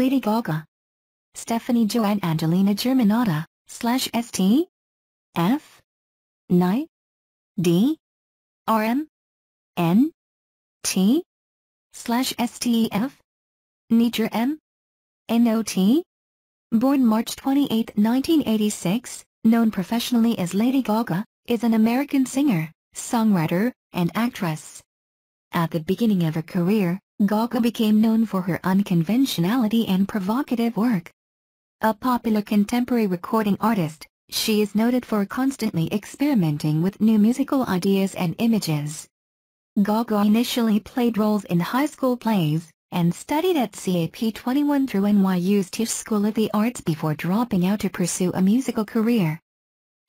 Lady Gaga. Stefani Joanne Angelina Germanotta, /STEF? Ni? D? RM? N? T? /STEF? Ni jur-m? Not? Born March 28, 1986, known professionally as Lady Gaga, is an American singer, songwriter, and actress. At the beginning of her career, Gaga became known for her unconventionality and provocative work. A popular contemporary recording artist, she is noted for constantly experimenting with new musical ideas and images. Gaga initially played roles in high school plays, and studied at CAP 21 through NYU's Tisch School of the Arts before dropping out to pursue a musical career.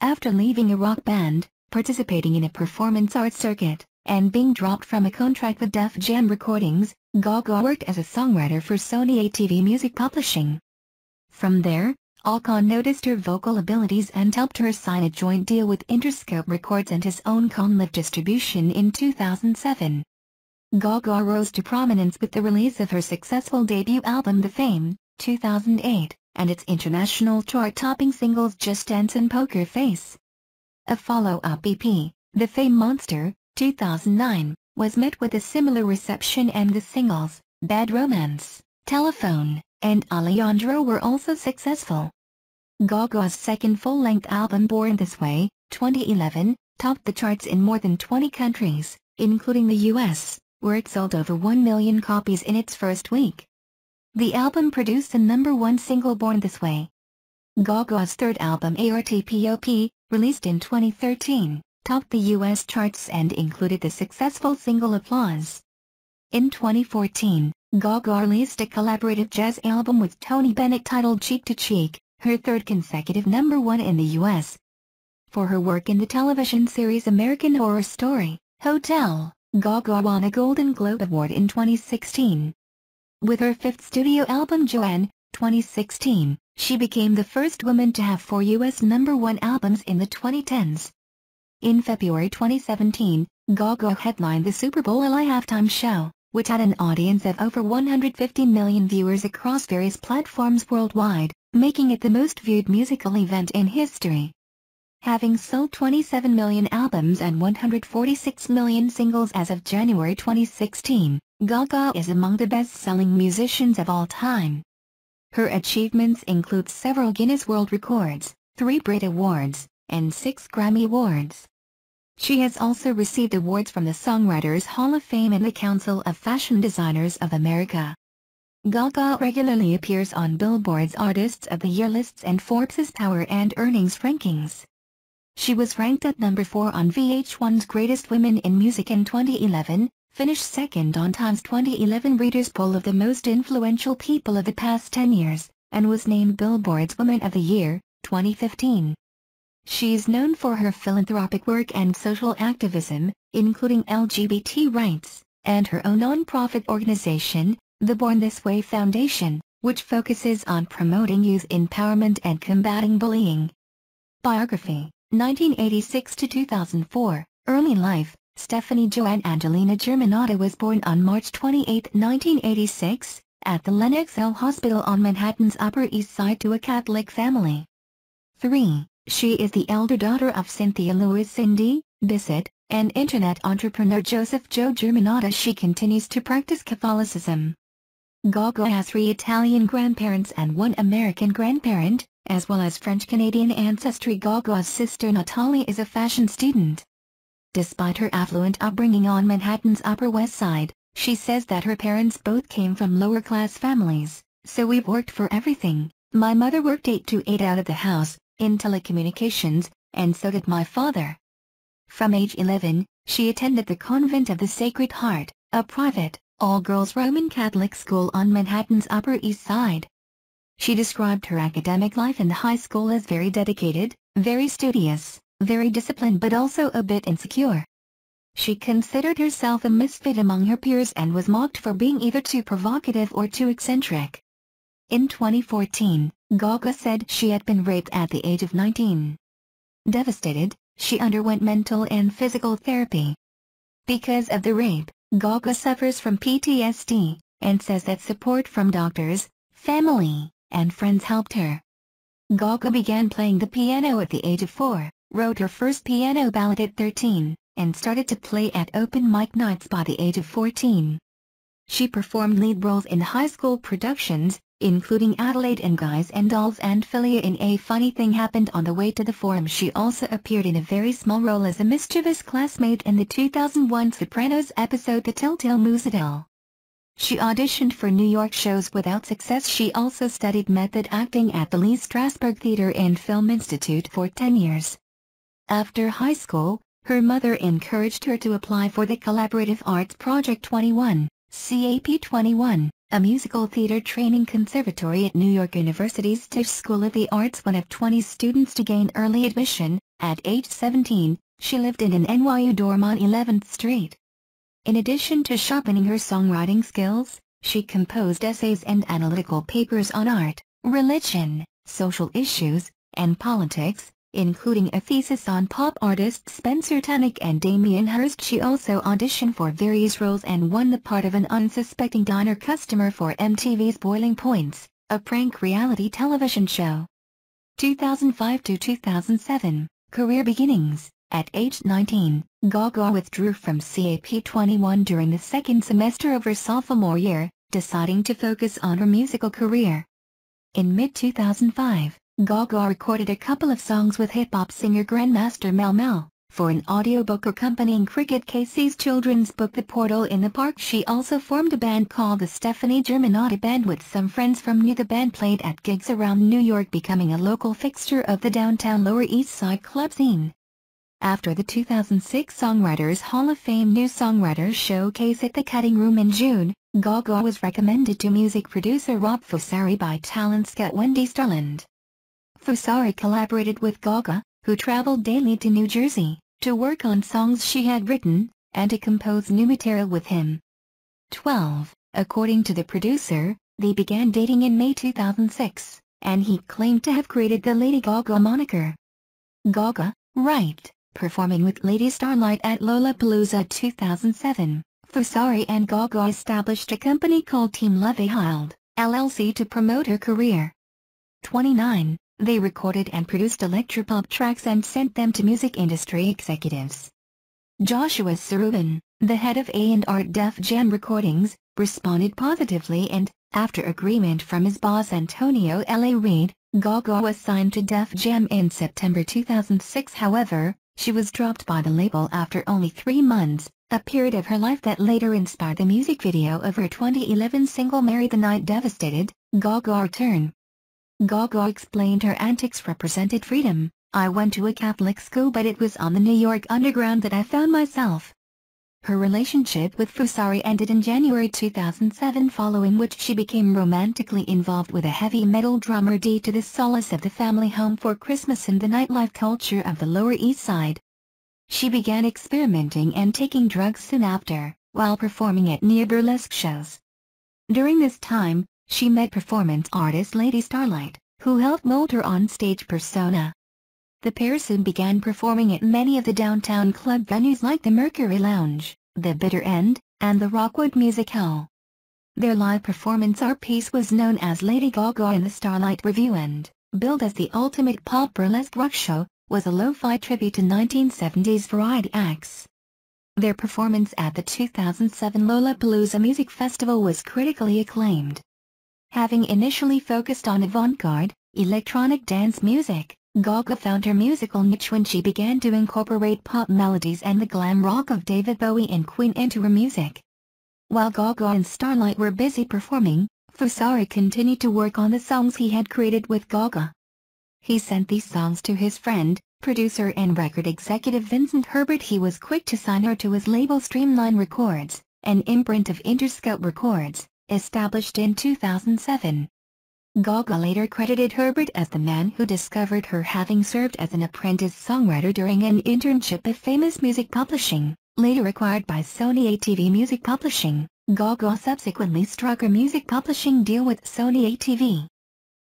After leaving a rock band, participating in a performance art circuit, and being dropped from a contract with Def Jam Recordings, Gaga worked as a songwriter for Sony ATV Music Publishing. From there, Akon noticed her vocal abilities and helped her sign a joint deal with Interscope Records and his own KonLive Distribution in 2007. Gaga rose to prominence with the release of her successful debut album The Fame, 2008, and its international chart-topping singles Just Dance and Poker Face. A follow-up EP, The Fame Monster, 2009, was met with a similar reception, and the singles, Bad Romance, Telephone, and Alejandro were also successful. Gaga's second full-length album Born This Way, 2011, topped the charts in more than 20 countries, including the US, where it sold over 1 million copies in its first week. The album produced the #1 single Born This Way. Gaga's third album ARTPOP, released in 2013, topped the US charts and included the successful single Applause. In 2014, Gaga released a collaborative jazz album with Tony Bennett titled Cheek to Cheek, her third consecutive #1 in the US. For her work in the television series American Horror Story, Hotel, Gaga won a Golden Globe Award in 2016. With her fifth studio album Joanne, 2016, she became the first woman to have 4 US #1 albums in the 2010s. In February 2017, Gaga headlined the Super Bowl LA halftime show, which had an audience of over 150 million viewers across various platforms worldwide, making it the most viewed musical event in history. Having sold 27 million albums and 146 million singles as of January 2016, Gaga is among the best-selling musicians of all time. Her achievements include several Guinness World Records, 3 Brit Awards, and 6 Grammy Awards. She has also received awards from the Songwriters Hall of Fame and the Council of Fashion Designers of America. Gaga regularly appears on Billboard's Artists of the Year lists and Forbes's Power and Earnings rankings. She was ranked at number 4 on VH1's Greatest Women in Music in 2011, finished second on Time's 2011 Readers' Poll of the most influential people of the past 10 years, and was named Billboard's Woman of the Year, 2015. She is known for her philanthropic work and social activism, including LGBT rights, and her own non-profit organization, the Born This Way Foundation, which focuses on promoting youth empowerment and combating bullying. Biography, 1986 to 2004, Early life. Stefani Joanne Angelina Germanotta was born on March 28, 1986, at the Lenox Hill Hospital on Manhattan's Upper East Side to a Catholic family. 3. She is the elder daughter of Cynthia Louise Cindy Bissett, and internet entrepreneur Joseph Joe Germanotta. She continues to practice Catholicism. Gaga has 3 Italian grandparents and 1 American grandparent, as well as French-Canadian ancestry. Gaga's sister Natalie is a fashion student. Despite her affluent upbringing on Manhattan's Upper West Side, she says that her parents both came from lower-class families, so we've worked for everything. My mother worked 8 to 8 out of the house, in telecommunications, and so did my father. From age 11, she attended the Convent of the Sacred Heart, a private, all-girls Roman Catholic school on Manhattan's Upper East Side. She described her academic life in high school as very dedicated, very studious, very disciplined, but also a bit insecure. She considered herself a misfit among her peers and was mocked for being either too provocative or too eccentric. In 2014, Gaga said she had been raped at the age of 19. Devastated, she underwent mental and physical therapy. Because of the rape, Gaga suffers from PTSD, and says that support from doctors, family, and friends helped her. Gaga began playing the piano at the age of 4, wrote her first piano ballad at 13, and started to play at open mic nights by the age of 14. She performed lead roles in high school productions, including Adelaide and Guys and Dolls and Philia in A Funny Thing Happened on the Way to the Forum. She also appeared in a very small role as a mischievous classmate in the 2001 Sopranos episode The Telltale Musadel. She auditioned for New York shows without success. She also studied method acting at the Lee Strasberg Theatre and Film Institute for 10 years. After high school, her mother encouraged her to apply for the Collaborative Arts Project 21, CAP 21, a musical theater training conservatory at New York University's Tisch School of the Arts. One of 20 students to gain early admission. At age 17, she lived in an NYU dorm on 11th Street. In addition to sharpening her songwriting skills, she composed essays and analytical papers on art, religion, social issues, and politics, including a thesis on pop artists Spencer Tunick and Damien Hirst. She also auditioned for various roles and won the part of an unsuspecting diner customer for MTV's Boiling Points, a prank reality television show. 2005 to 2007, career beginnings. At age 19, Gaga withdrew from CAP 21 during the second semester of her sophomore year, deciding to focus on her musical career. In mid-2005, Gaga recorded a couple of songs with hip-hop singer Grandmaster Mel Mel, for an audiobook accompanying Cricket Casey's children's book The Portal in the Park. She also formed a band called the Stefani Germanotta Band with some friends from New. The band played at gigs around New York, becoming a local fixture of the downtown Lower East Side club scene. After the 2006 Songwriters Hall of Fame New Songwriters Showcase at the Cutting Room in June, Gaga was recommended to music producer Rob Fusari by talent scout Wendy Starland. Fusari collaborated with Gaga, who traveled daily to New Jersey, to work on songs she had written, and to compose new material with him. 12. According to the producer, they began dating in May 2006, and he claimed to have created the Lady Gaga moniker. Gaga, right, performing with Lady Starlight at Lollapalooza 2007, Fusari and Gaga established a company called Team Levihild, LLC to promote her career. 29. They recorded and produced electropop tracks and sent them to music industry executives. Joshua Sarubin, the head of A&R at Def Jam Recordings, responded positively and, after agreement from his boss Antonio L. A. Reid, Gaga was signed to Def Jam in September 2006. However, she was dropped by the label after only 3 months, a period of her life that later inspired the music video of her 2011 single Marry the Night Devastated, Gaga Return. Gaga explained her antics represented freedom. I went to a Catholic school, but it was on the New York Underground that I found myself. Her relationship with Fusari ended in January 2007, following which she became romantically involved with a heavy metal drummer due to the solace of the family home for Christmas and the nightlife culture of the Lower East Side. She began experimenting and taking drugs soon after, while performing at near burlesque shows. During this time, she met performance artist Lady Starlight, who helped mold her on-stage persona. The pair soon began performing at many of the downtown club venues like the Mercury Lounge, the Bitter End, and the Rockwood Music Hall. Their live performance art piece was known as Lady Gaga and the Starlight Review and, billed as the ultimate pop burlesque rock show, was a lo-fi tribute to 1970s variety acts. Their performance at the 2007 Lollapalooza Music Festival was critically acclaimed. Having initially focused on avant-garde, electronic dance music, Gaga found her musical niche when she began to incorporate pop melodies and the glam rock of David Bowie and Queen into her music. While Gaga and Starlight were busy performing, Fusari continued to work on the songs he had created with Gaga. He sent these songs to his friend, producer and record executive Vincent Herbert. He was quick to sign her to his label Streamline Records, an imprint of Interscope Records, established in 2007. Gaga later credited Herbert as the man who discovered her, having served as an apprentice songwriter during an internship at Famous Music Publishing, later acquired by Sony ATV Music Publishing. Gaga subsequently struck a music publishing deal with Sony ATV.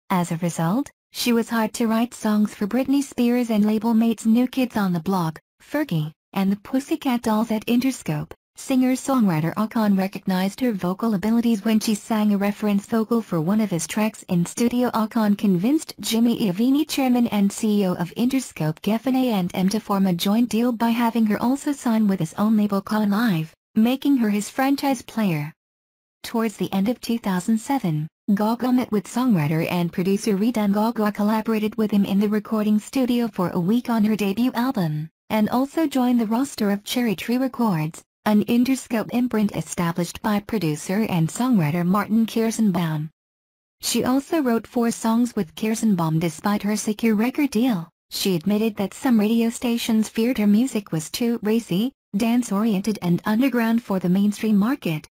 As a result, she was hired to write songs for Britney Spears and label mates New Kids on the Block, Fergie, and the Pussycat Dolls at Interscope, Singer-songwriter Akon recognized her vocal abilities when she sang a reference vocal for one of his tracks in studio. Akon convinced Jimmy Iovine, chairman and CEO of Interscope Records, to form a joint deal by having her also sign with his own label KonLive, making her his franchise player. Towards the end of 2007, Gaga met with songwriter and producer Lady Gaga, collaborated with him in the recording studio for a week on her debut album, and also joined the roster of Cherry Tree Records, an Interscope imprint established by producer and songwriter Martin Kirstenbaum. She also wrote 4 songs with Kirstenbaum despite her secure record deal. She admitted that some radio stations feared her music was too racy, dance-oriented and underground for the mainstream market.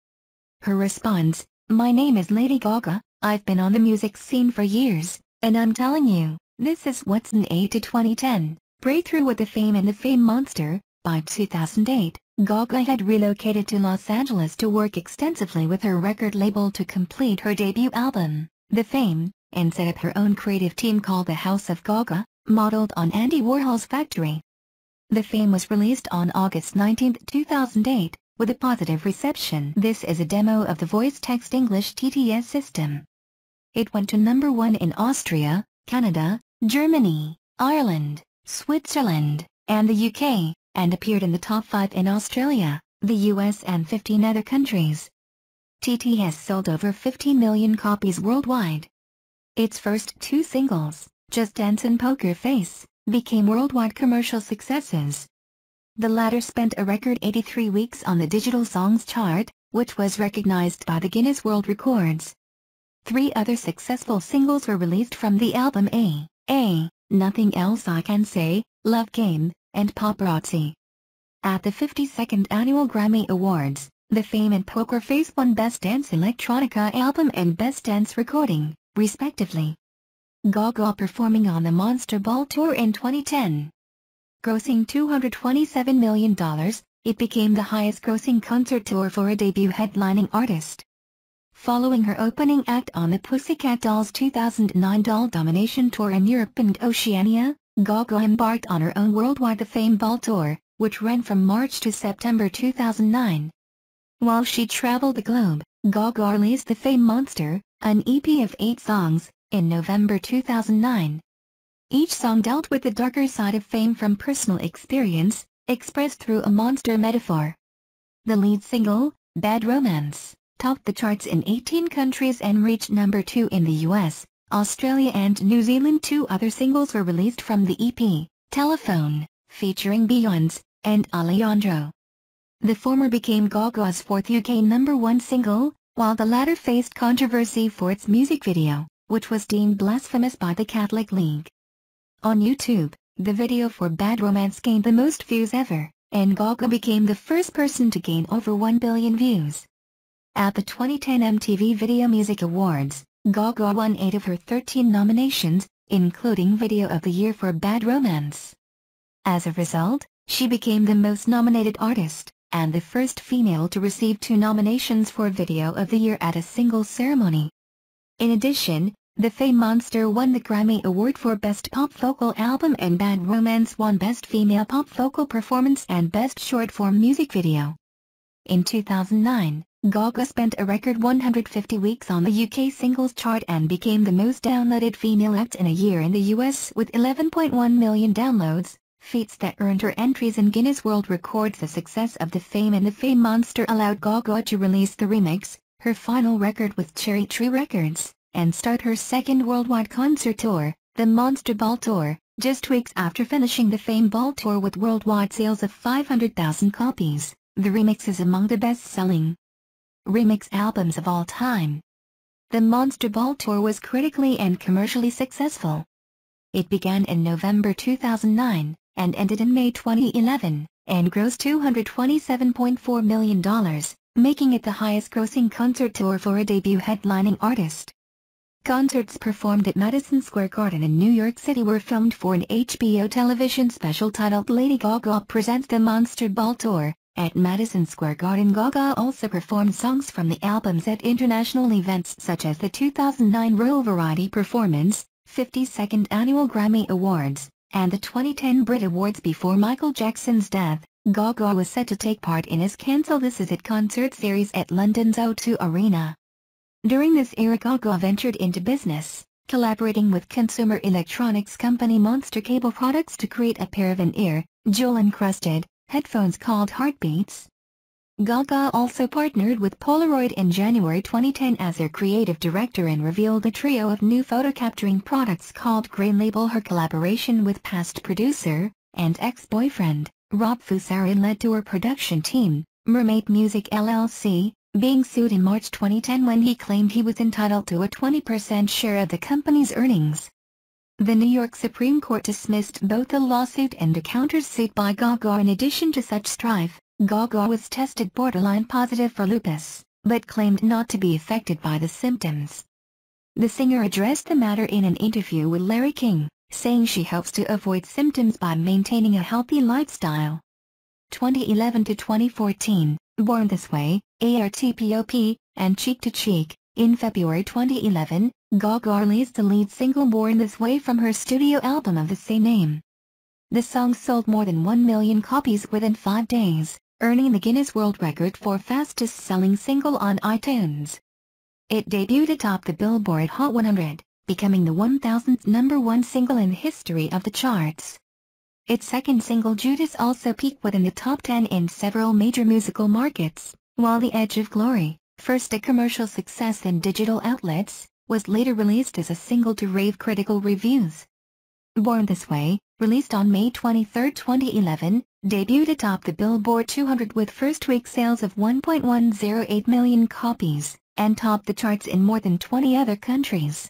Her response: "My name is Lady Gaga, I've been on the music scene for years, and I'm telling you, this is what's an A to 2010, breakthrough with the fame and the fame monster." By 2008, Gaga had relocated to Los Angeles to work extensively with her record label to complete her debut album, The Fame, and set up her own creative team called the House of Gaga, modeled on Andy Warhol's Factory. The Fame was released on August 19, 2008, with a positive reception. This is a demo of the voice-text English TTS system. It went to number 1 in Austria, Canada, Germany, Ireland, Switzerland, and the UK, and appeared in the top 5 in Australia, the US and 15 other countries. TTS sold over 15 million copies worldwide. Its first 2 singles, Just Dance and Poker Face, became worldwide commercial successes. The latter spent a record 83 weeks on the digital songs chart, which was recognized by the Guinness World Records. 3 other successful singles were released from the album: Nothing Else I Can Say, Love Game, and Paparazzi. At the 52nd Annual Grammy Awards, The Fame and Poker Face won Best Dance Electronica Album and Best Dance Recording, respectively. Gaga performing on the Monster Ball Tour in 2010. Grossing $227 million, it became the highest-grossing concert tour for a debut headlining artist. Following her opening act on the Pussycat Dolls' 2009 Doll Domination Tour in Europe and Oceania, Gaga embarked on her own worldwide The Fame Ball Tour, which ran from March to September 2009. While she traveled the globe, Gaga released The Fame Monster, an EP of 8 songs, in November 2009. Each song dealt with the darker side of fame from personal experience, expressed through a monster metaphor. The lead single, Bad Romance, topped the charts in 18 countries and reached number 2 in the US, Australia and New Zealand. 2 other singles were released from the EP, Telephone, featuring Beyonce, and Alejandro. The former became Gaga's 4th UK number 1 single, while the latter faced controversy for its music video, which was deemed blasphemous by the Catholic League. On YouTube, the video for Bad Romance gained the most views ever, and Gaga became the first person to gain over 1 billion views. At the 2010 MTV Video Music Awards, Gaga won 8 of her 13 nominations, including Video of the Year for Bad Romance. As a result, she became the most nominated artist, and the first female to receive 2 nominations for Video of the Year at a single ceremony. In addition, The Fame Monster won the Grammy Award for Best Pop Vocal Album and Bad Romance won Best Female Pop Vocal Performance and Best Short-Form Music Video. In 2009, Gaga spent a record 150 weeks on the UK singles chart and became the most downloaded female act in a year in the US with 11.1 million downloads, feats that earned her entries in Guinness World Records. The success of The Fame and The Fame Monster allowed Gaga to release The Remix, her final record with Cherry Tree Records, and start her second worldwide concert tour, the Monster Ball Tour, just weeks after finishing the Fame Ball Tour with worldwide sales of 500,000 copies. The Remix is among the best-selling remix albums of all time. The Monster Ball Tour was critically and commercially successful. It began in November 2009, and ended in May 2011, and grossed $227.4 million, making it the highest-grossing concert tour for a debut headlining artist. Concerts performed at Madison Square Garden in New York City were filmed for an HBO television special titled Lady Gaga Presents the Monster Ball Tour. At Madison Square Garden, Gaga also performed songs from the albums at international events such as the 2009 Royal Variety Performance, 52nd Annual Grammy Awards, and the 2010 Brit Awards before Michael Jackson's death. Gaga was set to take part in his Cancel This Is It concert series at London's O2 Arena. During this era Gaga ventured into business, collaborating with consumer electronics company Monster Cable Products to create a pair of in-ear, jewel-encrusted, headphones called Heartbeats. Gaga also partnered with Polaroid in January 2010 as their creative director and revealed a trio of new photo-capturing products called Grey Label. Her collaboration with past producer, and ex-boyfriend, Rob Fusari led to her production team, Mermaid Music LLC, being sued in March 2010 when he claimed he was entitled to a 20% share of the company's earnings. The New York Supreme Court dismissed both the lawsuit and a countersuit by Gaga. In addition to such strife, Gaga was tested borderline positive for lupus, but claimed not to be affected by the symptoms. The singer addressed the matter in an interview with Larry King, saying she hopes to avoid symptoms by maintaining a healthy lifestyle. 2011 to 2014, Born This Way, ARTPOP, and Cheek to Cheek. In February 2011, Gaga released the lead single Born This Way from her studio album of the same name. The song sold more than 1 million copies within 5 days, earning the Guinness World Record for fastest-selling single on iTunes. It debuted atop the Billboard Hot 100, becoming the 1,000th #1 single in the history of the charts. Its second single Judas also peaked within the top 10 in several major musical markets, while The Edge of Glory, first a commercial success in digital outlets, was later released as a single to rave critical reviews. Born This Way, released on May 23, 2011, debuted atop the Billboard 200 with first-week sales of 1.108 million copies, and topped the charts in more than 20 other countries.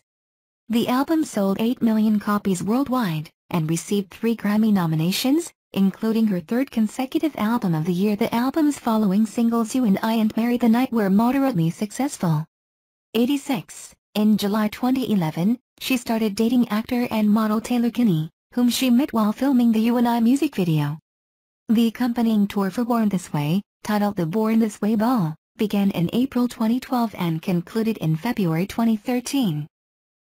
The album sold 8 million copies worldwide, and received 3 Grammy nominations, including her third consecutive Album of the Year. The album's following singles You and I and Marry the Night were moderately successful. 86. In July 2011, she started dating actor and model Taylor Kinney, whom she met while filming the You and I music video. The accompanying tour for Born This Way, titled the Born This Way Ball, began in April 2012 and concluded in February 2013.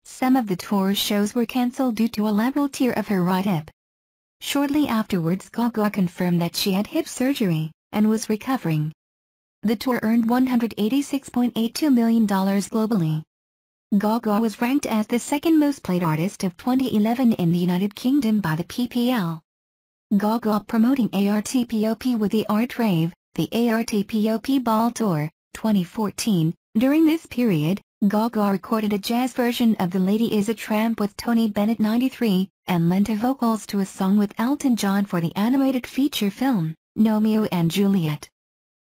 Some of the tour's shows were cancelled due to a lateral tear of her right hip. Shortly afterwards Gaga confirmed that she had hip surgery, and was recovering. The tour earned $186.82 million globally. Gaga was ranked as the second most played artist of 2011 in the United Kingdom by the PPL. Gaga promoting ARTPOP with the Art Rave, the ARTPOP Ball Tour, 2014. During this period, Gaga recorded a jazz version of The Lady Is a Tramp with Tony Bennett 93, and lent her vocals to a song with Elton John for the animated feature film, Romeo and Juliet.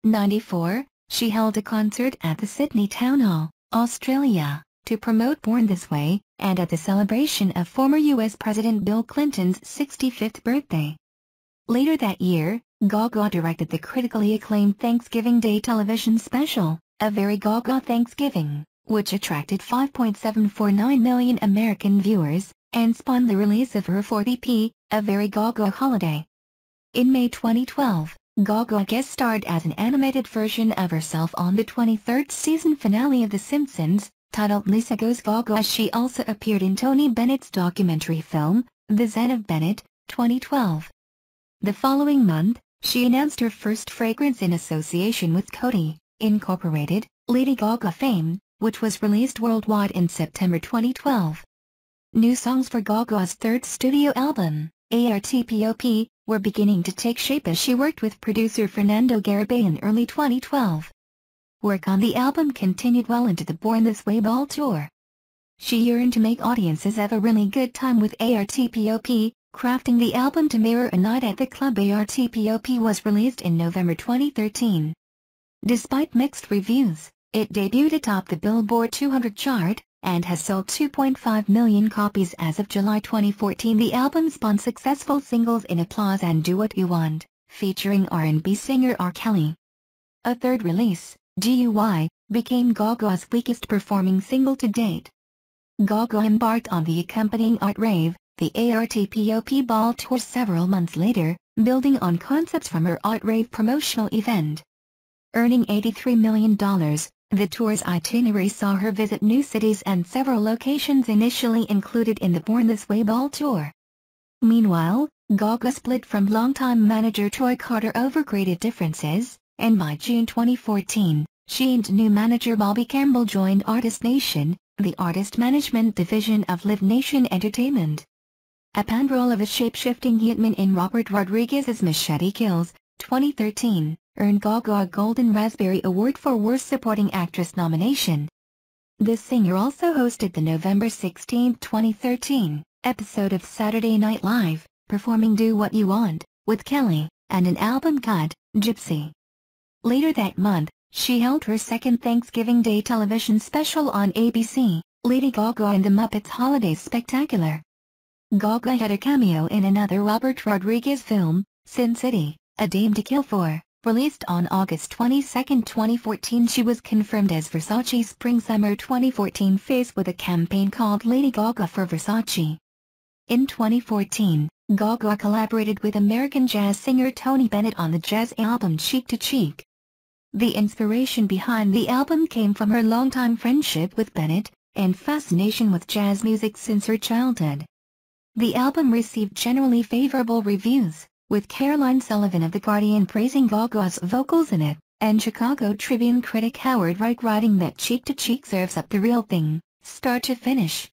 94, she held a concert at the Sydney Town Hall, Australia, to promote Born This Way, and at the celebration of former U.S. President Bill Clinton's 65th birthday. Later that year, Gaga directed the critically acclaimed Thanksgiving Day television special, A Very Gaga Thanksgiving, which attracted 5.749 million American viewers, and spawned the release of her fourth EP, A Very Gaga Holiday. In May 2012, Gaga guest-starred as an animated version of herself on the 23rd season finale of The Simpsons, titled Lisa Goes Gaga. She also appeared in Tony Bennett's documentary film, The Zen of Bennett, 2012. The following month, she announced her first fragrance in association with Coty, Incorporated, Lady Gaga fame, which was released worldwide in September 2012. New songs for Gaga's third studio album, ARTPOP, were beginning to take shape as she worked with producer Fernando Garibay in early 2012. Work on the album continued well into the Born This Way Ball tour. She yearned to make audiences have a really good time with ARTPOP, crafting the album to mirror a night at the club. ARTPOP was released in November 2013. Despite mixed reviews, it debuted atop the Billboard 200 chart, and has sold 2.5 million copies as of July 2014. The album spawned successful singles In Applause and Do What You Want, featuring R&B singer R. Kelly. A third release, GUI, became Gaga's weakest performing single to date. Gaga embarked on the accompanying Art Rave, the ARTPOP Ball Tour several months later, building on concepts from her Art Rave promotional event. Earning $83 million, the tour's itinerary saw her visit new cities and several locations initially included in the Born This Way Ball Tour. Meanwhile, Gaga split from longtime manager Troy Carter over creative differences, and by June 2014, she and new manager Bobby Campbell joined Artist Nation, the artist management division of Live Nation Entertainment. Upon role of a shape-shifting hitman in Robert Rodriguez's Machete Kills, 2013, earned Gaga a Golden Raspberry Award for Worst Supporting Actress nomination. The singer also hosted the November 16, 2013, episode of Saturday Night Live, performing Do What You Want, with Kelly, and an album cut, Gypsy. Later that month, she held her second Thanksgiving Day television special on ABC, Lady Gaga and the Muppets Holiday Spectacular. Gaga had a cameo in another Robert Rodriguez film, Sin City, A Dame to Kill For, released on August 22, 2014. She was confirmed as Versace Spring-Summer 2014 face with a campaign called Lady Gaga for Versace. In 2014, Gaga collaborated with American jazz singer Tony Bennett on the jazz album Cheek to Cheek. The inspiration behind the album came from her longtime friendship with Bennett, and fascination with jazz music since her childhood. The album received generally favorable reviews, with Caroline Sullivan of The Guardian praising Gaga's vocals in it, and Chicago Tribune critic Howard Reich writing that Cheek to Cheek serves up the real thing, start to finish.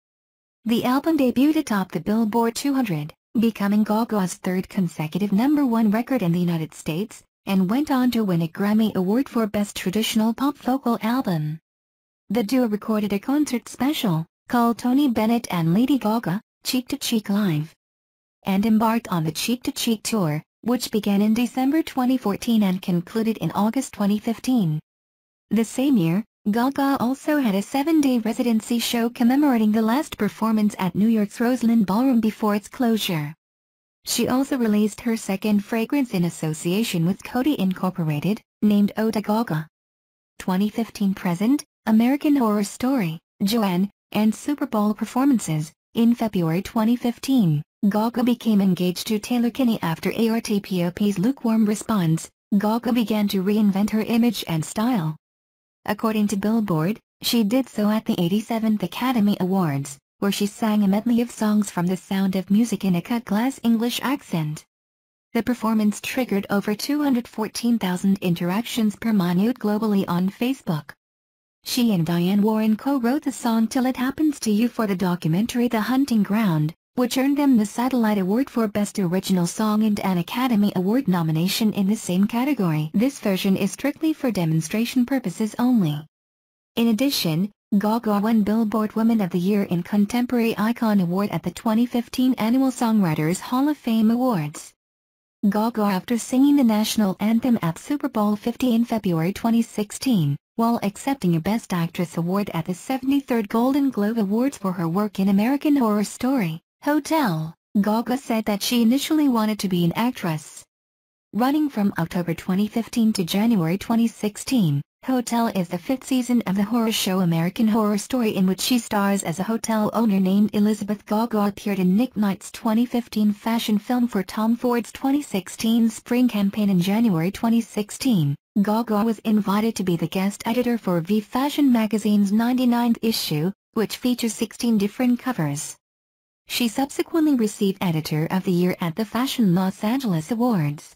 The album debuted atop the Billboard 200, becoming Gaga's third consecutive #1 record in the United States, and went on to win a Grammy Award for Best Traditional Pop Vocal Album. The duo recorded a concert special, called Tony Bennett and Lady Gaga, Cheek to Cheek Live, and embarked on the Cheek to Cheek tour, which began in December 2014 and concluded in August 2015. The same year, Gaga also had a 7-day residency show commemorating the last performance at New York's Roseland Ballroom before its closure. She also released her second fragrance in association with Coty Incorporated, named Eau de Gaga. 2015 present, American Horror Story, Joanne, and Super Bowl performances. In February 2015, Gaga became engaged to Taylor Kinney after ARTPOP's lukewarm response. Gaga began to reinvent her image and style. According to Billboard, she did so at the 87th Academy Awards, where she sang a medley of songs from The Sound of Music in a cut-glass English accent. The performance triggered over 214,000 interactions per minute globally on Facebook. She and Diane Warren co-wrote the song Till It Happens to You for the documentary The Hunting Ground, which earned them the Satellite Award for Best Original Song and an Academy Award nomination in the same category. This version is strictly for demonstration purposes only. In addition, Gaga won Billboard Woman of the Year in Contemporary Icon Award at the 2015 Annual Songwriters Hall of Fame Awards. Gaga, after singing the national anthem at Super Bowl 50 in February 2016, while accepting a Best Actress award at the 73rd Golden Globe Awards for her work in American Horror Story, Hotel, Gaga said that she initially wanted to be an actress. Running from October 2015 to January 2016, Hotel is the 5th season of the horror show American Horror Story, in which she stars as a hotel owner named Elizabeth. Gaga appeared in Nick Knight's 2015 fashion film for Tom Ford's 2016 spring campaign. In January 2016, Gaga was invited to be the guest editor for V Fashion magazine's 99th issue, which features 16 different covers. She subsequently received Editor of the Year at the Fashion Los Angeles Awards.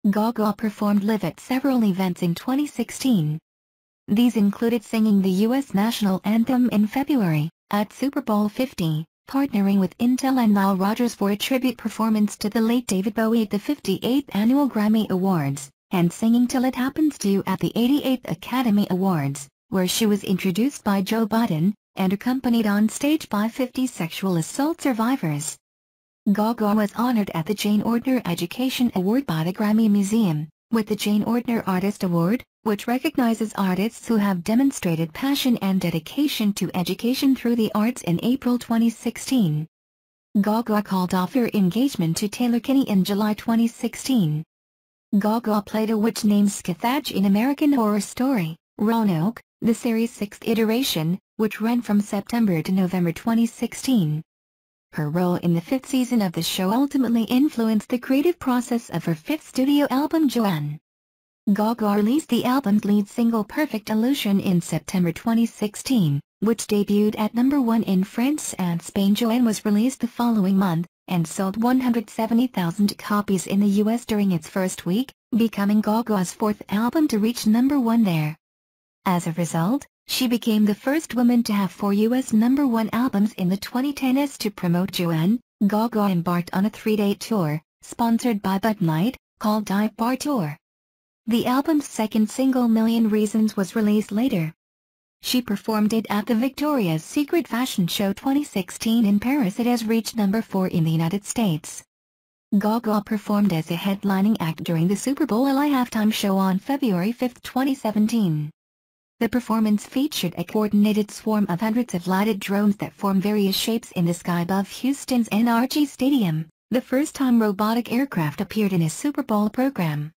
Gaga performed live at several events in 2016. These included singing the U.S. national anthem in February, at Super Bowl 50, partnering with Intel and Nile Rodgers for a tribute performance to the late David Bowie at the 58th Annual Grammy Awards, and singing Till It Happens to You at the 88th Academy Awards, where she was introduced by Joe Biden, and accompanied on stage by 50 sexual assault survivors. Gaga was honored at the Jane Ordner Education Award by the Grammy Museum, with the Jane Ordner Artist Award, which recognizes artists who have demonstrated passion and dedication to education through the arts, in April 2016. Gaga called off her engagement to Taylor Kinney in July 2016. Gaga played a witch named Scathach in American Horror Story, Roanoke, the series' 6th iteration, which ran from September to November 2016. Her role in the 5th season of the show ultimately influenced the creative process of her 5th studio album Joanne. Gaga released the album's lead single Perfect Illusion in September 2016, which debuted at #1 in France and Spain. Joanne was released the following month, and sold 170,000 copies in the US during its first week, becoming Gaga's fourth album to reach #1 there. As a result, she became the first woman to have 4 US #1 albums in the 2010s. To promote Joanne, Gaga embarked on a 3-day tour, sponsored by Bud Light, called Dive Bar Tour. The album's second single Million Reasons was released later. She performed it at the Victoria's Secret Fashion Show 2016 in Paris. It has reached #4 in the United States. Gaga performed as a headlining act during the Super Bowl LA halftime show on February 5, 2017. The performance featured a coordinated swarm of hundreds of lighted drones that form various shapes in the sky above Houston's NRG Stadium, the first time robotic aircraft appeared in a Super Bowl program.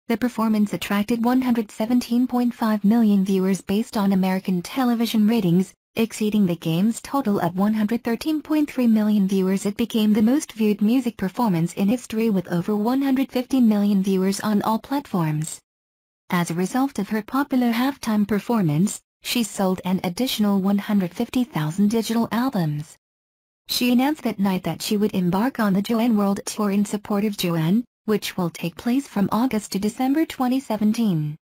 The performance attracted 117.5 million viewers based on American television ratings, exceeding the game's total of 113.3 million viewers. It became the most viewed music performance in history with over 150 million viewers on all platforms. As a result of her popular halftime performance, she sold an additional 150,000 digital albums. She announced that night that she would embark on the Joanne World Tour in support of Joanne, which will take place from August to December 2017.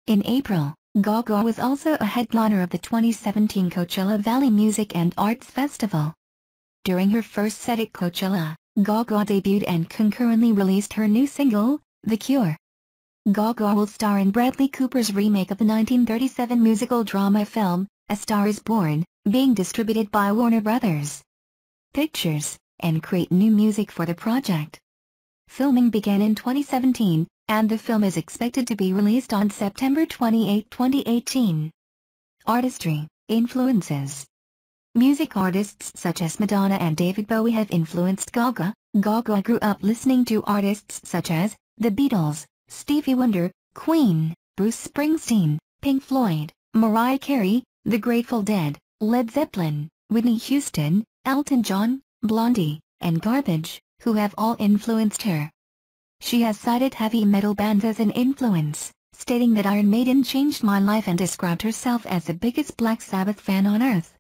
In April, Gaga was also a headliner of the 2017 Coachella Valley Music and Arts Festival. During her first set at Coachella, Gaga debuted and concurrently released her new single, The Cure. Gaga will star in Bradley Cooper's remake of the 1937 musical drama film, A Star is Born, being distributed by Warner Brothers Pictures, and create new music for the project. Filming began in 2017, and the film is expected to be released on September 28, 2018. Artistry, influences. Music artists such as Madonna and David Bowie have influenced Gaga. Gaga grew up listening to artists such as The Beatles, Stevie Wonder, Queen, Bruce Springsteen, Pink Floyd, Mariah Carey, The Grateful Dead, Led Zeppelin, Whitney Houston, Elton John, Blondie, and Garbage, who have all influenced her. She has cited heavy metal bands as an influence, stating that Iron Maiden changed my life, and described herself as the biggest Black Sabbath fan on earth.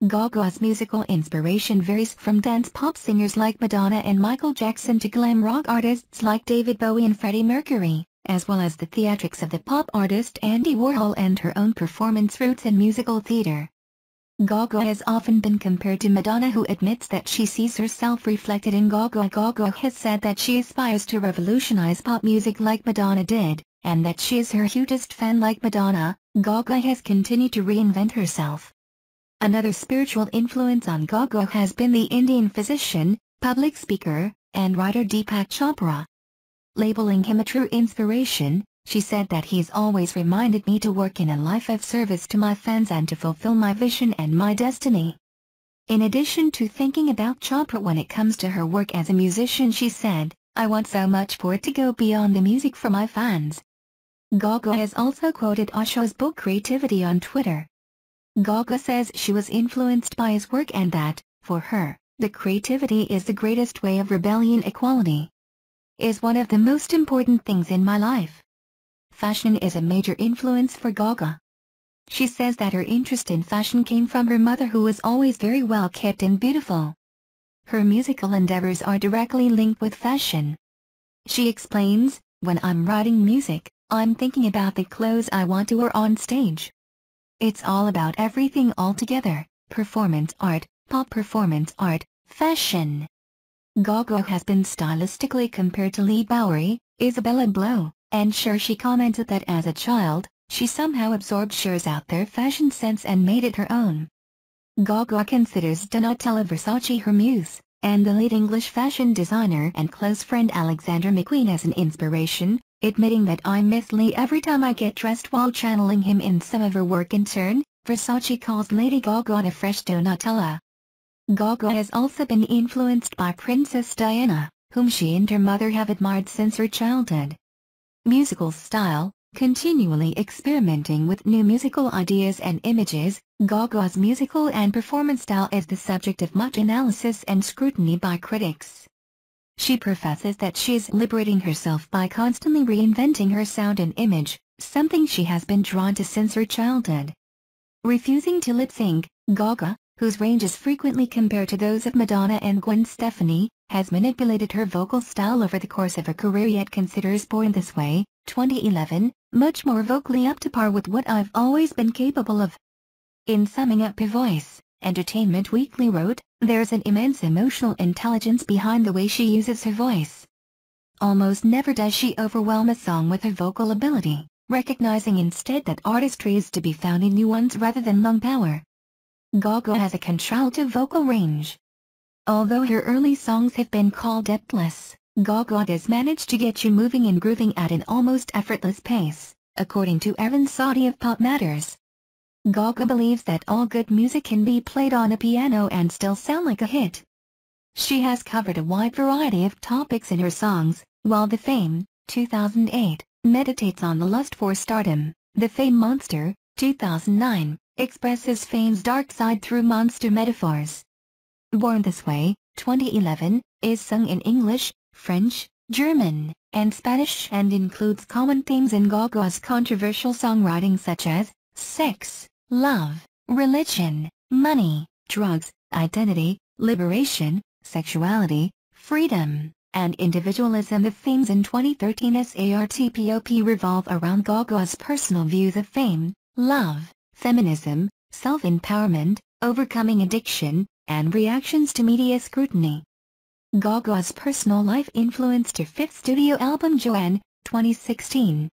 Gaga's musical inspiration varies from dance pop singers like Madonna and Michael Jackson to glam rock artists like David Bowie and Freddie Mercury, as well as the theatrics of the pop artist Andy Warhol and her own performance roots in musical theater. Gaga has often been compared to Madonna, who admits that she sees herself reflected in Gaga. Gaga has said that she aspires to revolutionize pop music like Madonna did, and that she is her hugest fan like Madonna. Gaga has continued to reinvent herself. Another spiritual influence on Gaga has been the Indian physician, public speaker, and writer Deepak Chopra. Labeling him a true inspiration, she said that he's always reminded me to work in a life of service to my fans and to fulfill my vision and my destiny. In addition to thinking about Chopra when it comes to her work as a musician, she said, "I want so much for it to go beyond the music for my fans." Gaga has also quoted Osho's book Creativity on Twitter. Gaga says she was influenced by his work and that, for her, the creativity is the greatest way of rebellion. Equality is one of the most important things in my life. Fashion is a major influence for Gaga. She says that her interest in fashion came from her mother, who was always very well kept and beautiful. Her musical endeavors are directly linked with fashion. She explains, "When I'm writing music, I'm thinking about the clothes I want to wear on stage. It's all about everything all together: performance art, pop performance art, fashion." Gaga has been stylistically compared to Leigh Bowery, Isabella Blow, and Cher. She commented that as a child, she somehow absorbed Cher's out there fashion sense and made it her own. Gaga considers Donatella Versace her muse, and the late English fashion designer and close friend Alexander McQueen as an inspiration, admitting that "I miss Lee every time I get dressed," while channeling him in some of her work. In turn, Versace calls Lady Gaga a fresh Donatella. Gaga has also been influenced by Princess Diana, whom she and her mother have admired since her childhood. Musical style, continually experimenting with new musical ideas and images, Gaga's musical and performance style is the subject of much analysis and scrutiny by critics. She professes that she is liberating herself by constantly reinventing her sound and image, something she has been drawn to since her childhood. Refusing to lip-sync, Gaga, whose range is frequently compared to those of Madonna and Gwen Stefani, has manipulated her vocal style over the course of her career yet considers Born This Way, 2011, much more vocally up to par with what I've always been capable of. In summing up her voice, Entertainment Weekly wrote, "There's an immense emotional intelligence behind the way she uses her voice. Almost never does she overwhelm a song with her vocal ability, recognizing instead that artistry is to be found in nuance rather than lung power." Gaga has a contralto vocal range. Although her early songs have been called depthless, Gaga does manage to get you moving and grooving at an almost effortless pace, according to Evan Sadi of Pop Matters. Gaga believes that all good music can be played on a piano and still sound like a hit. She has covered a wide variety of topics in her songs, while The Fame, 2008, meditates on the lust for stardom. The Fame Monster, 2009, expresses fame's dark side through monster metaphors. Born This Way, 2011, is sung in English, French, German, and Spanish and includes common themes in Gaga's controversial songwriting such as sex, love, religion, money, drugs, identity, liberation, sexuality, freedom, and individualism. The themes in 2013's ARTPOP revolve around Gaga's personal views of fame, love, feminism, self-empowerment, overcoming addiction, and reactions to media scrutiny. Gaga's personal life influenced her fifth studio album Joanne, 2016.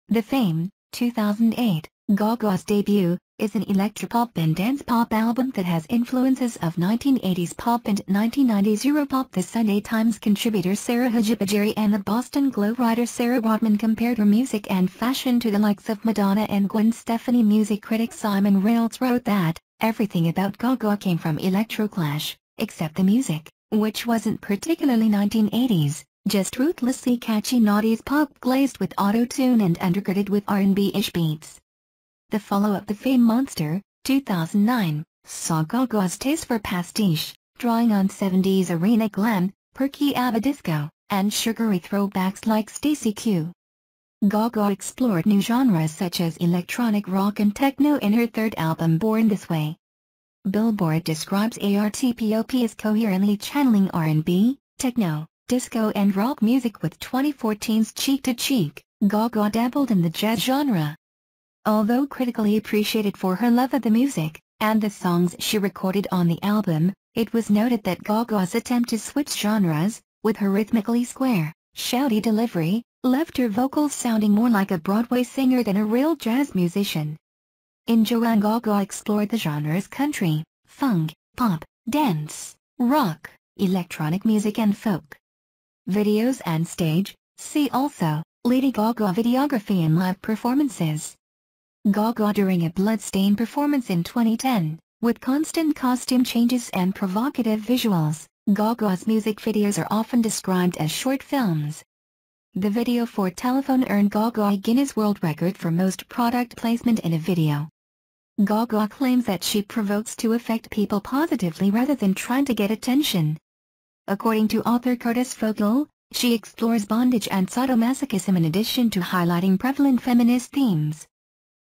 The Fame, 2008, Gaga's debut, is an electropop and dance pop album that has influences of 1980s pop and 1990s Europop. The Sunday Times contributor Sarah Hajipajeri and the Boston Globe writer Sarah Rodman compared her music and fashion to the likes of Madonna and Gwen Stefani. Music critic Simon Reynolds wrote that, "Everything about Gaga came from electroclash, except the music, which wasn't particularly 1980s, just ruthlessly catchy noughties pop glazed with auto-tune and undergirded with R&B-ish beats." The follow-up The Fame Monster, 2009, saw Gaga's taste for pastiche, drawing on 70s arena glam, perky ABBA disco, and sugary throwbacks like Stacy Q. Gaga explored new genres such as electronic rock and techno in her third album Born This Way. Billboard describes ARTPOP as coherently channeling R&B, techno, disco and rock music. With 2014's Cheek to Cheek, Gaga dabbled in the jazz genre. Although critically appreciated for her love of the music, and the songs she recorded on the album, it was noted that Gaga's attempt to switch genres, with her rhythmically square, shouty delivery, left her vocals sounding more like a Broadway singer than a real jazz musician. In Joanne, Gaga explored the genres country, funk, pop, dance, rock, electronic music and folk. Videos and stage, see also, Lady Gaga videography and live performances. Gaga during a Bloodstain performance in 2010, with constant costume changes and provocative visuals, Gaga's music videos are often described as short films. The video for Telephone earned Gaga a Guinness World Record for most product placement in a video. Gaga claims that she provokes to affect people positively rather than trying to get attention. According to author Curtis Vogel, she explores bondage and sadomasochism in addition to highlighting prevalent feminist themes.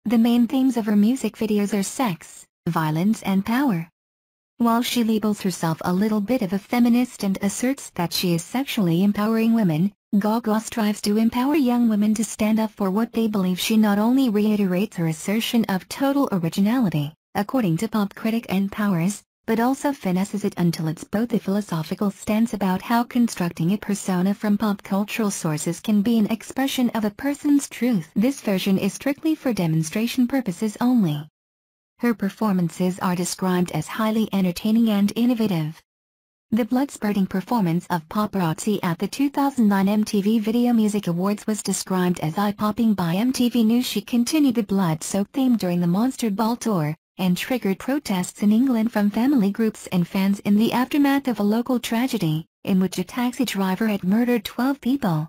The main themes of her music videos are sex, violence and power. While she labels herself a little bit of a feminist and asserts that she is sexually empowering women, Gaga strives to empower young women to stand up for what they believe. She not only reiterates her assertion of total originality, according to pop critic N. Powers, but also finesses it until it's both a philosophical stance about how constructing a persona from pop cultural sources can be an expression of a person's truth. This version is strictly for demonstration purposes only. Her performances are described as highly entertaining and innovative. The blood-spurting performance of Paparazzi at the 2009 MTV Video Music Awards was described as eye-popping by MTV News. She continued the blood-soaked theme during the Monster Ball tour, and triggered protests in England from family groups and fans in the aftermath of a local tragedy, in which a taxi driver had murdered 12 people.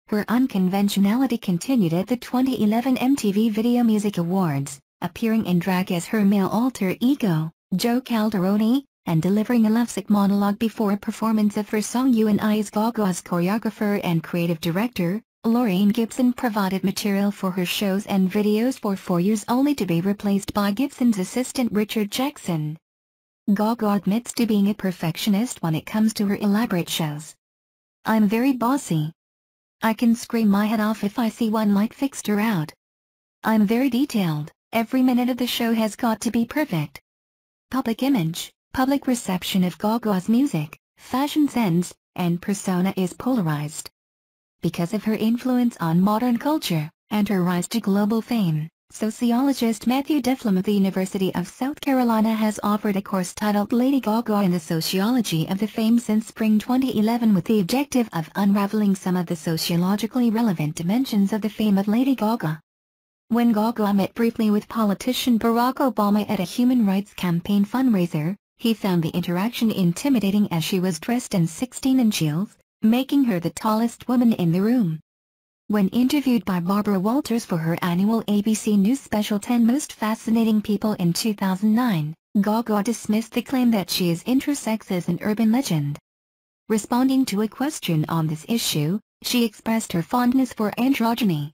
Her unconventionality continued at the 2011 MTV Video Music Awards, appearing in drag as her male alter ego, Joe Calderoni, and delivering a lovesick monologue before a performance of her song You and I. As Gaga's choreographer and creative director, Lorraine Gibson provided material for her shows and videos for 4 years only to be replaced by Gibson's assistant Richard Jackson. Gaga admits to being a perfectionist when it comes to her elaborate shows. "I'm very bossy. I can scream my head off if I see one light fixture out. I'm very detailed, every minute of the show has got to be perfect." Public image, public reception of Gaga's music, fashion sense, and persona is polarized. Because of her influence on modern culture, and her rise to global fame, sociologist Matthew Deflin of the University of South Carolina has offered a course titled Lady Gaga in the Sociology of the Fame since spring 2011 with the objective of unraveling some of the sociologically relevant dimensions of the fame of Lady Gaga. When Gaga met briefly with politician Barack Obama at a human rights campaign fundraiser, he found the interaction intimidating as she was dressed in 16-inch heels, making her the tallest woman in the room. When interviewed by Barbara Walters for her annual ABC News special 10 Most Fascinating People in 2009, Gaga dismissed the claim that she is intersex as an urban legend. Responding to a question on this issue, she expressed her fondness for androgyny.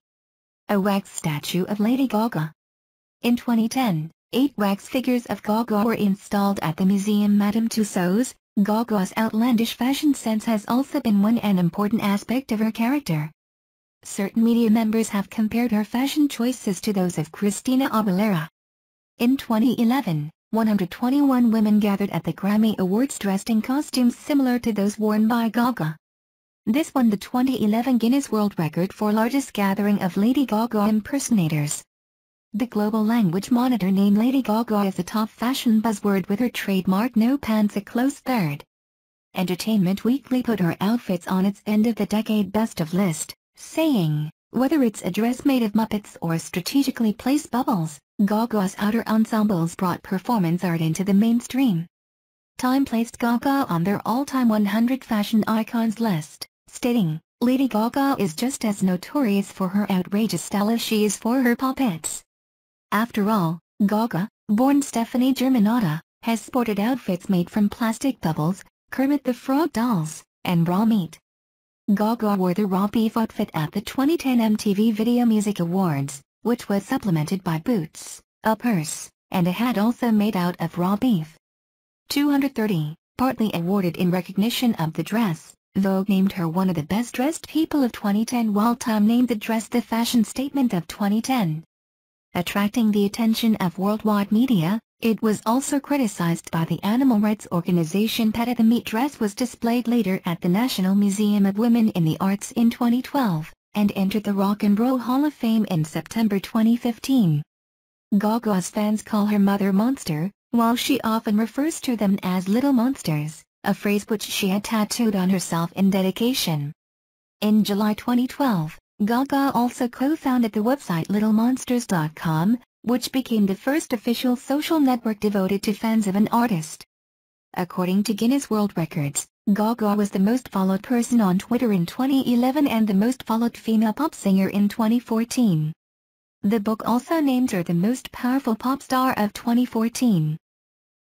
A wax statue of Lady Gaga. In 2010, 8 wax figures of Gaga were installed at the Museum Madame Tussauds. Gaga's outlandish fashion sense has also been an important aspect of her character. Certain media members have compared her fashion choices to those of Christina Aguilera. In 2011, 121 women gathered at the Grammy Awards dressed in costumes similar to those worn by Gaga. This won the 2011 Guinness World Record for largest gathering of Lady Gaga impersonators. The Global Language Monitor named Lady Gaga as the top fashion buzzword with her trademark no pants a close third. Entertainment Weekly put her outfits on its end-of-the-decade best-of list, saying, "Whether it's a dress made of Muppets or strategically placed bubbles, Gaga's outer ensembles brought performance art into the mainstream." Time placed Gaga on their all-time 100 fashion icons list, stating, "Lady Gaga is just as notorious for her outrageous style as she is for her puppets." After all, Gaga, born Stefani Germanotta, has sported outfits made from plastic bubbles, Kermit the Frog dolls, and raw meat. Gaga wore the raw beef outfit at the 2010 MTV Video Music Awards, which was supplemented by boots, a purse, and a hat also made out of raw beef. 230, partly awarded in recognition of the dress, Vogue named her one of the best-dressed people of 2010 while Time named the dress the fashion statement of 2010. Attracting the attention of worldwide media, it was also criticized by the animal rights organization PETA. The meat dress was displayed later at the National Museum of Women in the Arts in 2012, and entered the Rock and Roll Hall of Fame in September 2015. Gaga's fans call her Mother Monster, while she often refers to them as Little Monsters, a phrase which she had tattooed on herself in dedication. In July 2012, Gaga also co-founded the website littlemonsters.com, which became the first official social network devoted to fans of an artist. According to Guinness World Records, Gaga was the most followed person on Twitter in 2011 and the most followed female pop singer in 2014. The book also named her the most powerful pop star of 2014.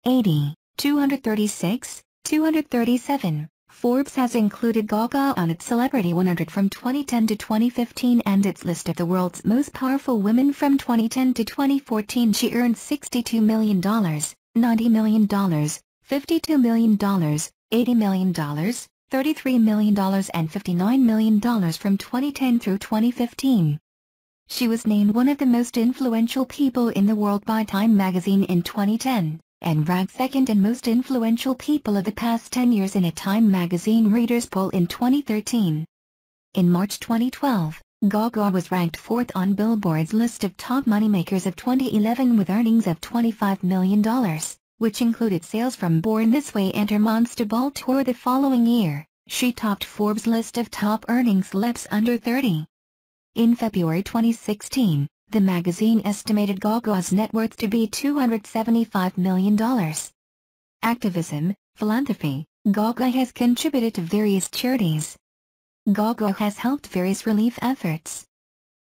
80, 236, 237. Forbes has included Gaga on its Celebrity 100 from 2010 to 2015 and its list of the world's most powerful women from 2010 to 2014. She earned $62 million, $90 million, $52 million, $80 million, $33 million and $59 million from 2010 through 2015. She was named one of the most influential people in the world by Time magazine in 2010. And ranked second in most influential people of the past 10 years in a Time magazine readers poll in 2013. In March 2012, Gaga was ranked 4th on Billboard's list of top moneymakers of 2011 with earnings of $25 million, which included sales from Born This Way and her Monster Ball tour the following year. She topped Forbes' list of top earning celebs under 30. In February 2016, the magazine estimated Gaga's net worth to be $275 million. Activism, philanthropy. Gaga has contributed to various charities. Gaga has helped various relief efforts.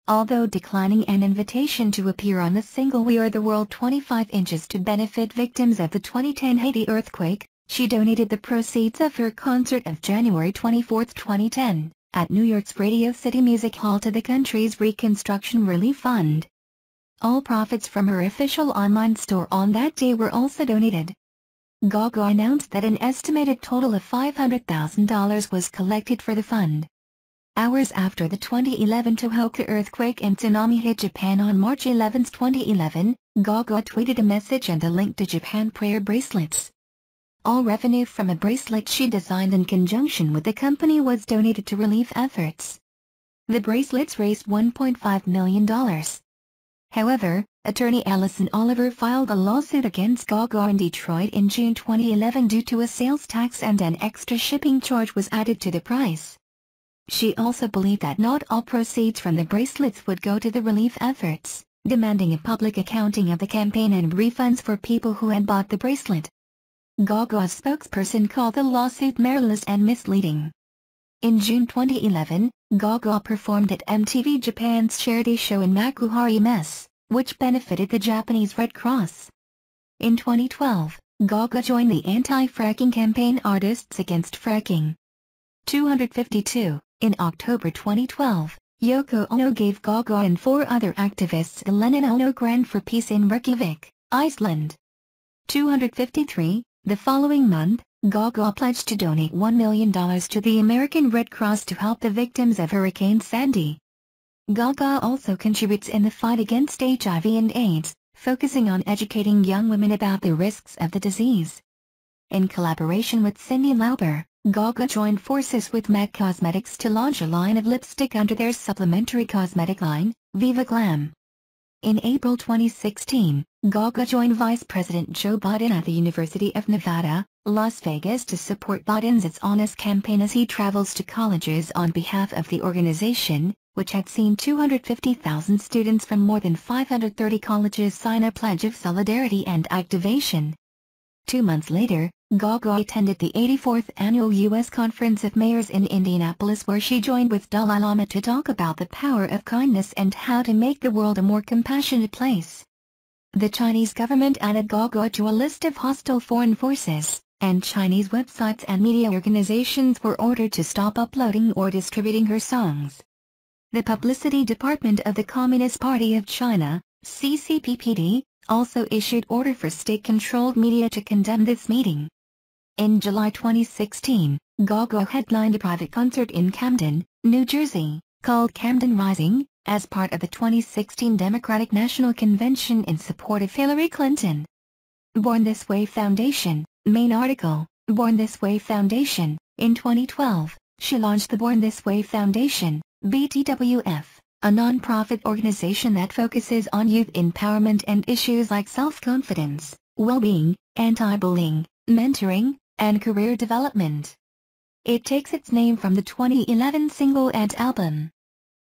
Although declining an invitation to appear on the single We Are the World 25 inches to benefit victims of the 2010 Haiti earthquake, she donated the proceeds of her concert of January 24, 2010. At New York's Radio City Music Hall to the country's Reconstruction Relief Fund. All profits from her official online store on that day were also donated. Gaga announced that an estimated total of $500,000 was collected for the fund. Hours after the 2011 Tohoku earthquake and tsunami hit Japan on March 11, 2011, Gaga tweeted a message and a link to Japan prayer bracelets. All revenue from a bracelet she designed in conjunction with the company was donated to relief efforts. The bracelets raised $1.5 million. However, attorney Allison Oliver filed a lawsuit against Gaga in Detroit in June 2011 due to a sales tax, and an extra shipping charge was added to the price. She also believed that not all proceeds from the bracelets would go to the relief efforts, demanding a public accounting of the campaign and refunds for people who had bought the bracelet. Gaga's spokesperson called the lawsuit meritless and misleading. In June 2011, Gaga performed at MTV Japan's charity show in Makuhari Mess, which benefited the Japanese Red Cross. In 2012, Gaga joined the anti-fracking campaign Artists Against Fracking. 252. In October 2012, Yoko Ono gave Gaga and 4 other activists the Lennon Ono Grant for Peace in Reykjavik, Iceland. 253. The following month, Gaga pledged to donate $1 million to the American Red Cross to help the victims of Hurricane Sandy. Gaga also contributes in the fight against HIV and AIDS, focusing on educating young women about the risks of the disease. In collaboration with Cyndi Lauper, Gaga joined forces with MAC Cosmetics to launch a line of lipstick under their supplementary cosmetic line, Viva Glam. In April 2016, Gaga joined Vice President Joe Biden at the University of Nevada, Las Vegas to support Biden's It's Honest campaign as he travels to colleges on behalf of the organization, which had seen 250,000 students from more than 530 colleges sign a pledge of solidarity and activation. 2 months later, Gaga attended the 84th Annual U.S. Conference of Mayors in Indianapolis, where she joined with Dalai Lama to talk about the power of kindness and how to make the world a more compassionate place. The Chinese government added Gaga to a list of hostile foreign forces, and Chinese websites and media organizations were ordered to stop uploading or distributing her songs. The Publicity Department of the Communist Party of China, CCPPD, also issued order for state-controlled media to condemn this meeting. In July 2016, Gaga headlined a private concert in Camden, New Jersey, called Camden Rising, as part of the 2016 Democratic National Convention in support of Hillary Clinton. Born This Way Foundation, main article, Born This Way Foundation. In 2012, she launched the Born This Way Foundation, BTWF, a non-profit organization that focuses on youth empowerment and issues like self-confidence, well-being, anti-bullying, mentoring, and career development. It takes its name from the 2011 single and album.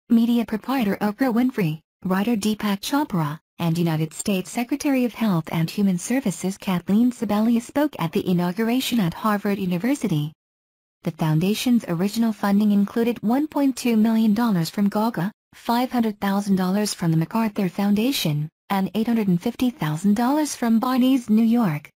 Media proprietor Oprah Winfrey, writer Deepak Chopra, and United States Secretary of Health and Human Services Kathleen Sebelius spoke at the inauguration at Harvard University. The foundation's original funding included $1.2 million from Gaga, $500,000 from the MacArthur Foundation, and $850,000 from Barney's New York.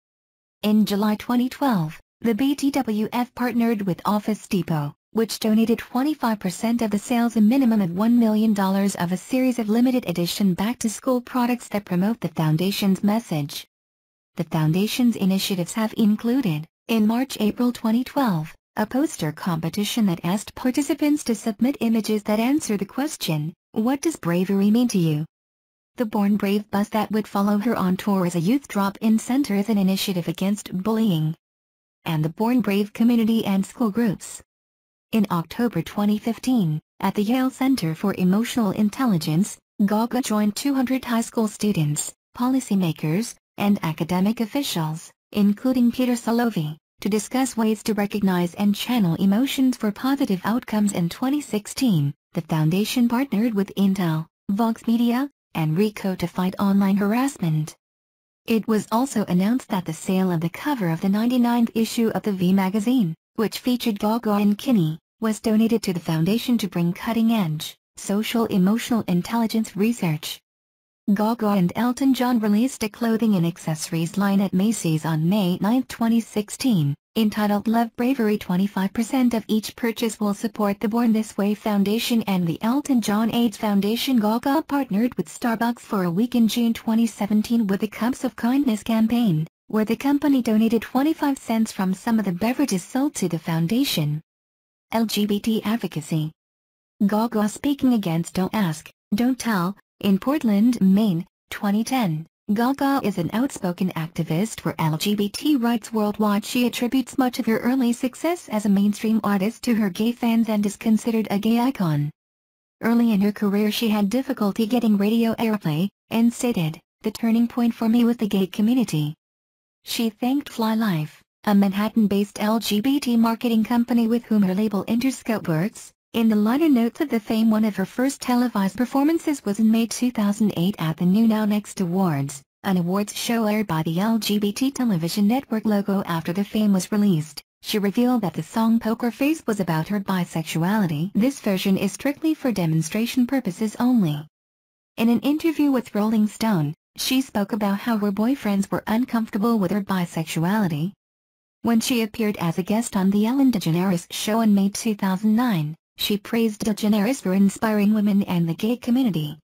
In July 2012, the BTWF partnered with Office Depot, which donated 25% of the sales, a minimum of $1 million, of a series of limited edition back-to-school products that promote the foundation's message. The foundation's initiatives have included, in March-April 2012, a poster competition that asked participants to submit images that answer the question, "What does bravery mean to you?" The Born Brave bus that would follow her on tour as a youth drop-in center is an initiative against bullying. And the Born Brave community and school groups. In October 2015, at the Yale Center for Emotional Intelligence, Gaga joined 200 high school students, policymakers, and academic officials, including Peter Salovey, to discuss ways to recognize and channel emotions for positive outcomes. In 2016, the foundation partnered with Intel, Vox Media, and Ricoh to fight online harassment. It was also announced that the sale of the cover of the 99th issue of the V magazine, which featured Gaga and Kinney, was donated to the foundation to bring cutting-edge, social-emotional intelligence research. Gaga and Elton John released a clothing and accessories line at Macy's on May 9, 2016, entitled Love Bravery. 25% of each purchase will support the Born This Way Foundation and the Elton John AIDS Foundation. Gaga partnered with Starbucks for a week in June 2017 with the Cups of Kindness campaign, where the company donated 25 cents from some of the beverages sold to the foundation. LGBT advocacy. Gaga speaking against Don't Ask, Don't Tell, in Portland, Maine, 2010. Gaga is an outspoken activist for LGBT rights worldwide. She attributes much of her early success as a mainstream artist to her gay fans and is considered a gay icon. Early in her career she had difficulty getting radio airplay, and stated, "The turning point for me was the gay community." She thanked Fly Life, a Manhattan-based LGBT marketing company with whom her label Interscope works. In the liner notes of the fame, one of her first televised performances was in May 2008 at the new Now Next Awards, an awards show aired by the LGBT television network Logo. After the fame was released, she revealed that the song Poker Face was about her bisexuality. This version is strictly for demonstration purposes only. In an interview with Rolling Stone, she spoke about how her boyfriends were uncomfortable with her bisexuality. When she appeared as a guest on the Ellen DeGeneres show in May 2009, she praised DeGeneres for inspiring women and the gay community.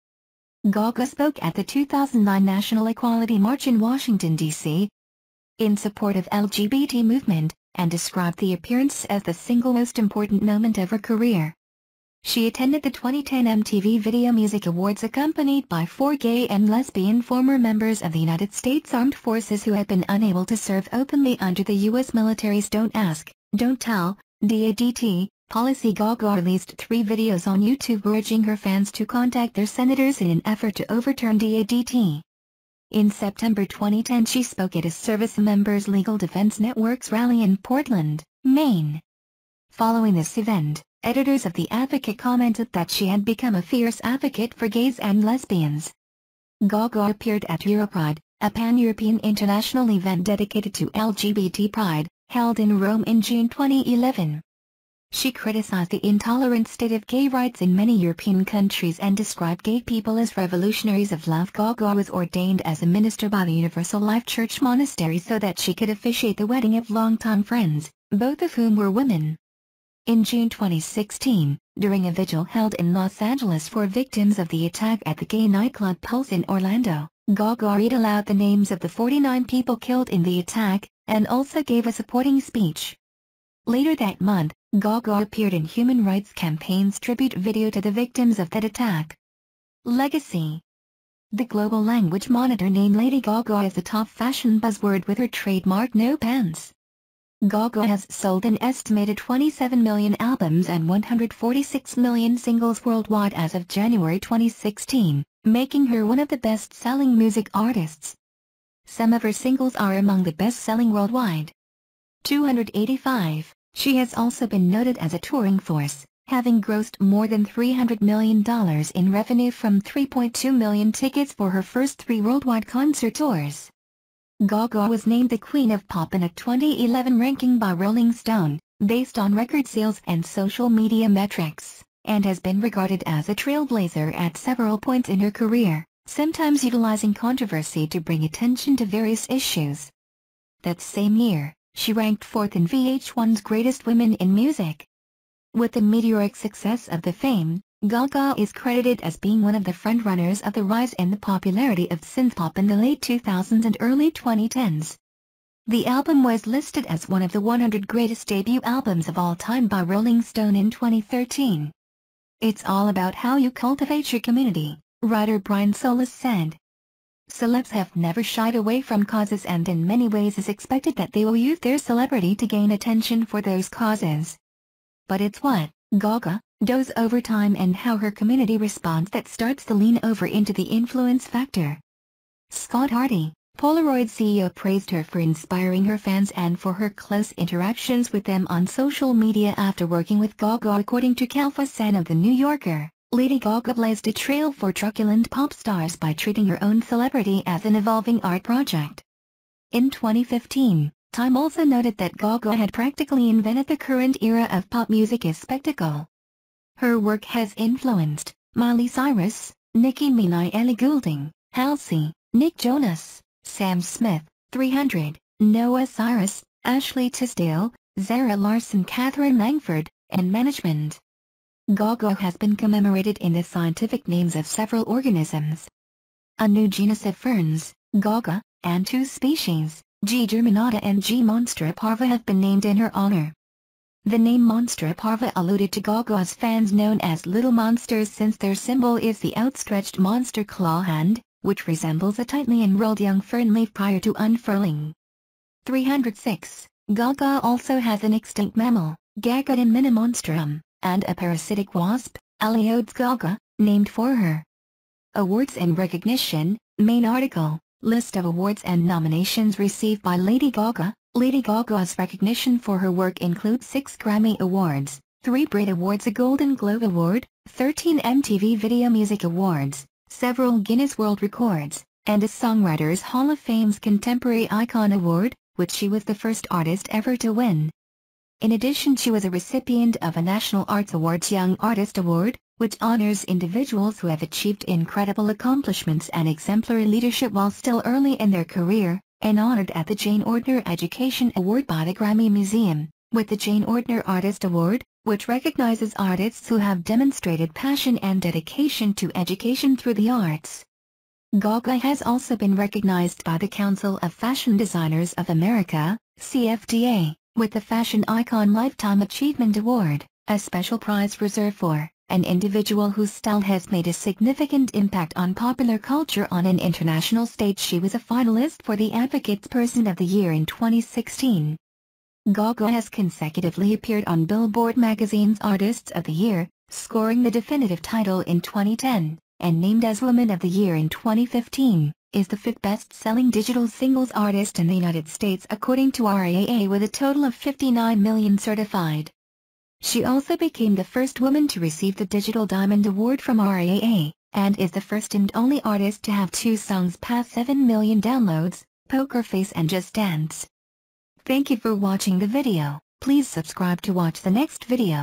Gaga spoke at the 2009 National Equality March in Washington, D.C. in support of LGBT movement, and described the appearance as the single most important moment of her career. She attended the 2010 MTV Video Music Awards accompanied by 4 gay and lesbian former members of the United States Armed Forces who had been unable to serve openly under the U.S. military's Don't Ask, Don't Tell, DADT, policy. Gaga released 3 videos on YouTube urging her fans to contact their senators in an effort to overturn DADT. In September 2010 she spoke at a Service Members Legal Defense Network's rally in Portland, Maine. Following this event, editors of The Advocate commented that she had become a fierce advocate for gays and lesbians. Gaga appeared at Europride, a pan-European international event dedicated to LGBT pride, held in Rome in June 2011. She criticized the intolerant state of gay rights in many European countries and described gay people as revolutionaries of love. Gaga was ordained as a minister by the Universal Life Church Monastery so that she could officiate the wedding of longtime friends, both of whom were women. In June 2016, during a vigil held in Los Angeles for victims of the attack at the gay nightclub Pulse in Orlando, Gaga read aloud the names of the 49 people killed in the attack, and also gave a supporting speech. Later that month, Gaga appeared in Human Rights Campaign's tribute video to the victims of that attack. Legacy. The global language monitor named Lady Gaga as the top fashion buzzword with her trademark No Pants. Gaga has sold an estimated 27 million albums and 146 million singles worldwide as of January 2016, making her one of the best-selling music artists. Some of her singles are among the best-selling worldwide. 285. She has also been noted as a touring force, having grossed more than $300 million in revenue from 3.2 million tickets for her first 3 worldwide concert tours. Gaga was named the Queen of Pop in a 2011 ranking by Rolling Stone, based on record sales and social media metrics, and has been regarded as a trailblazer at several points in her career, sometimes utilizing controversy to bring attention to various issues. That same year, she ranked 4th in VH1's Greatest Women in Music. With the meteoric success of the Fame, Gaga is credited as being one of the frontrunners of the rise in the popularity of synthpop in the late 2000s and early 2010s. The album was listed as one of the 100 greatest debut albums of all time by Rolling Stone in 2013. It's all about how you cultivate your community, writer Brian Solis said. Celebs have never shied away from causes, and in many ways is expected that they will use their celebrity to gain attention for those causes. But it's what Gaga does over time and how her community responds that starts to lean over into the influence factor. Scott Hardy, Polaroid CEO, praised her for inspiring her fans and for her close interactions with them on social media after working with Gaga. According to Cal Fassan of The New Yorker, Lady Gaga blazed a trail for truculent pop stars by treating her own celebrity as an evolving art project. In 2015, Time also noted that Gaga had practically invented the current era of pop music as spectacle. Her work has influenced Miley Cyrus, Nicki Minaj, Ellie Goulding, Halsey, Nick Jonas, Sam Smith, 300, Noah Cyrus, Ashley Tisdale, Zara Larsson, Catherine Langford, and management. Gaga has been commemorated in the scientific names of several organisms. A new genus of ferns, Gaga, and 2 species, G. Germanotta and G. Monstra Parva have been named in her honor. The name Monstra Parva alluded to Gaga's fans known as Little Monsters since their symbol is the outstretched monster claw hand, which resembles a tightly enrolled young fern leaf prior to unfurling. 306. Gaga also has an extinct mammal, Gagadon minimonstrum, and a parasitic wasp, Aleodes gaga, named for her. Awards and recognition, main article, list of awards and nominations received by Lady Gaga. Lady Gaga's recognition for her work includes 6 Grammy Awards, 3 Brit Awards, a Golden Globe Award, 13 MTV Video Music Awards, several Guinness World Records, and a Songwriters Hall of Fame's Contemporary Icon Award, which she was the first artist ever to win. In addition, she was a recipient of a National Arts Awards Young Artist Award, which honors individuals who have achieved incredible accomplishments and exemplary leadership while still early in their career, and honored at the Jane Ordner Education Award by the Grammy Museum, with the Jane Ordner Artist Award, which recognizes artists who have demonstrated passion and dedication to education through the arts. Gaga has also been recognized by the Council of Fashion Designers of America, CFDA, with the Fashion Icon Lifetime Achievement Award, a special prize reserved for an individual whose style has made a significant impact on popular culture on an international stage. She was a finalist for the Advocates Person of the Year in 2016. Gaga has consecutively appeared on Billboard magazine's Artists of the Year, scoring the definitive title in 2010, and named as Woman of the Year in 2015, is the 5th best-selling digital singles artist in the United States according to RIAA, with a total of 59 million certified. She also became the first woman to receive the Digital Diamond Award from RIAA, and is the first and only artist to have 2 songs pass 7 million downloads, Poker Face and Just Dance. Thank you for watching the video. Please subscribe to watch the next video.